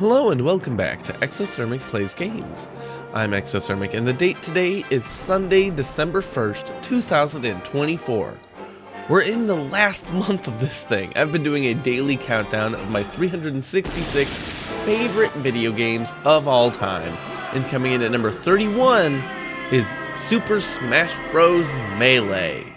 Hello and welcome back to Exothermic Plays Games. I'm Exothermic and the date today is Sunday, December 1st, 2024. We're in the last month of this thing. I've been doing a daily countdown of my 366 favorite video games of all time. And coming in at number 31 is Super Smash Bros. Melee.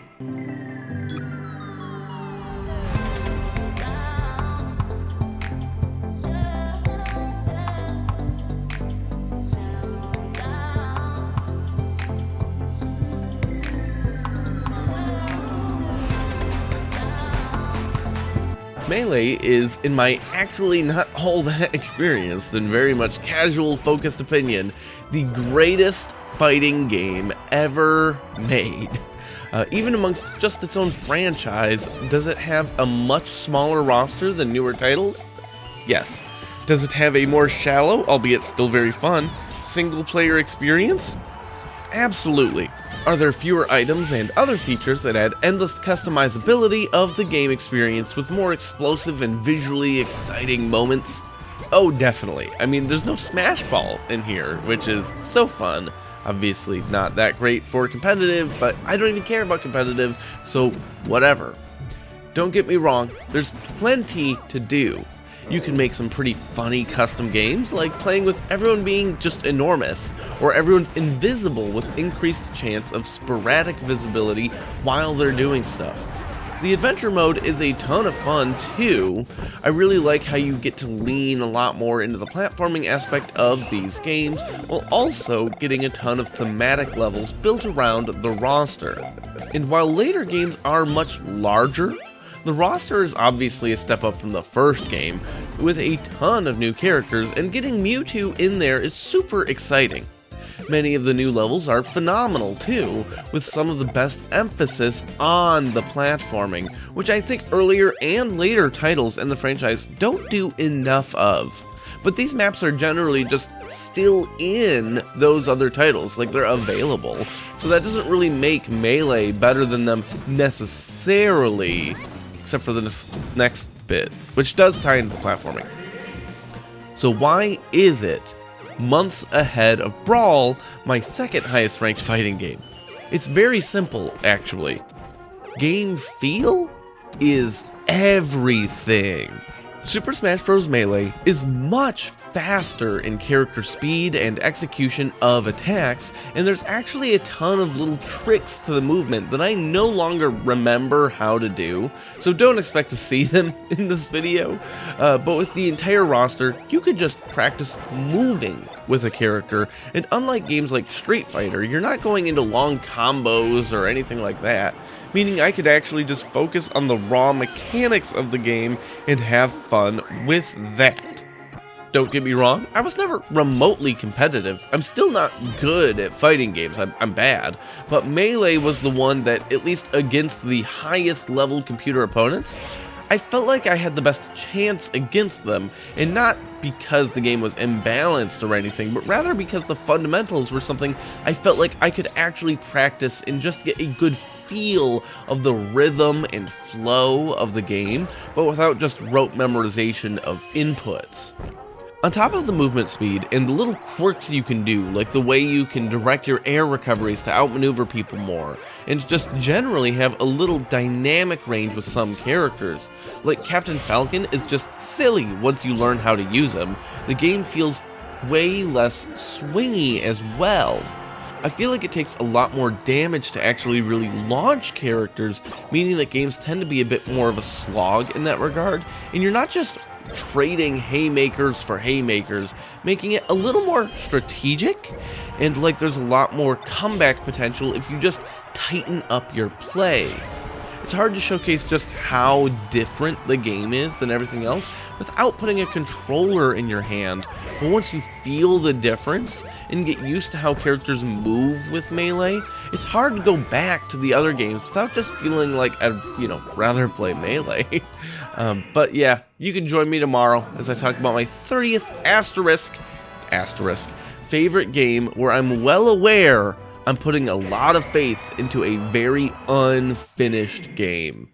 Melee is, in my actually not all that experienced and very much casual focused opinion, the greatest fighting game ever made. Even amongst just its own franchise, does it have a much smaller roster than newer titles? Yes. Does it have a more shallow, albeit still very fun, single-player experience? Absolutely. Are there fewer items and other features that add endless customizability of the game experience with more explosive and visually exciting moments? Oh, definitely. I mean, there's no Smash Ball in here, which is so fun. Obviously not that great for competitive, but I don't even care about competitive, so whatever. Don't get me wrong, there's plenty to do. You can make some pretty funny custom games, like playing with everyone being just enormous, or everyone's invisible with increased chance of sporadic visibility while they're doing stuff. The adventure mode is a ton of fun too. I really like how you get to lean a lot more into the platforming aspect of these games, while also getting a ton of thematic levels built around the roster. And while later games are much larger, the roster is obviously a step up from the first game, with a ton of new characters, and getting Mewtwo in there is super exciting. Many of the new levels are phenomenal too, with some of the best emphasis on the platforming, which I think earlier and later titles in the franchise don't do enough of. But these maps are generally just still in those other titles, like they're available, so that doesn't really make Melee better than them necessarily, except for the next bit, which does tie into the platforming. So why is it months ahead of Brawl, my second highest ranked fighting game? It's very simple, actually. Game feel is everything. Super Smash Bros. Melee is much faster in character speed and execution of attacks, and there's actually a ton of little tricks to the movement that I no longer remember how to do, so don't expect to see them in this video. But with the entire roster, you could just practice moving with a character, and unlike games like Street Fighter, you're not going into long combos or anything like that, meaning I could actually just focus on the raw mechanics of the game and have fun with that. Don't get me wrong, I was never remotely competitive. I'm still not good at fighting games, I'm bad, but Melee was the one that, at least against the highest level computer opponents, I felt like I had the best chance against them, and not because the game was imbalanced or anything, but rather because the fundamentals were something I felt like I could actually practice and just get a good feel of the rhythm and flow of the game, but without just rote memorization of inputs. On top of the movement speed and the little quirks you can do, like the way you can direct your air recoveries to outmaneuver people more, and just generally have a little dynamic range with some characters, like Captain Falcon is just silly once you learn how to use him. The game feels way less swingy as well. I feel like it takes a lot more damage to actually really launch characters, meaning that games tend to be a bit more of a slog in that regard, and you're not just trading haymakers for haymakers, making it a little more strategic, and like there's a lot more comeback potential if you just tighten up your play. It's hard to showcase just how different the game is than everything else without putting a controller in your hand, but once you feel the difference and get used to how characters move with Melee, it's hard to go back to the other games without just feeling like I'd, rather play Melee. But yeah, you can join me tomorrow as I talk about my 30th asterisk favorite game, where I'm well aware I'm putting a lot of faith into a very unfinished game.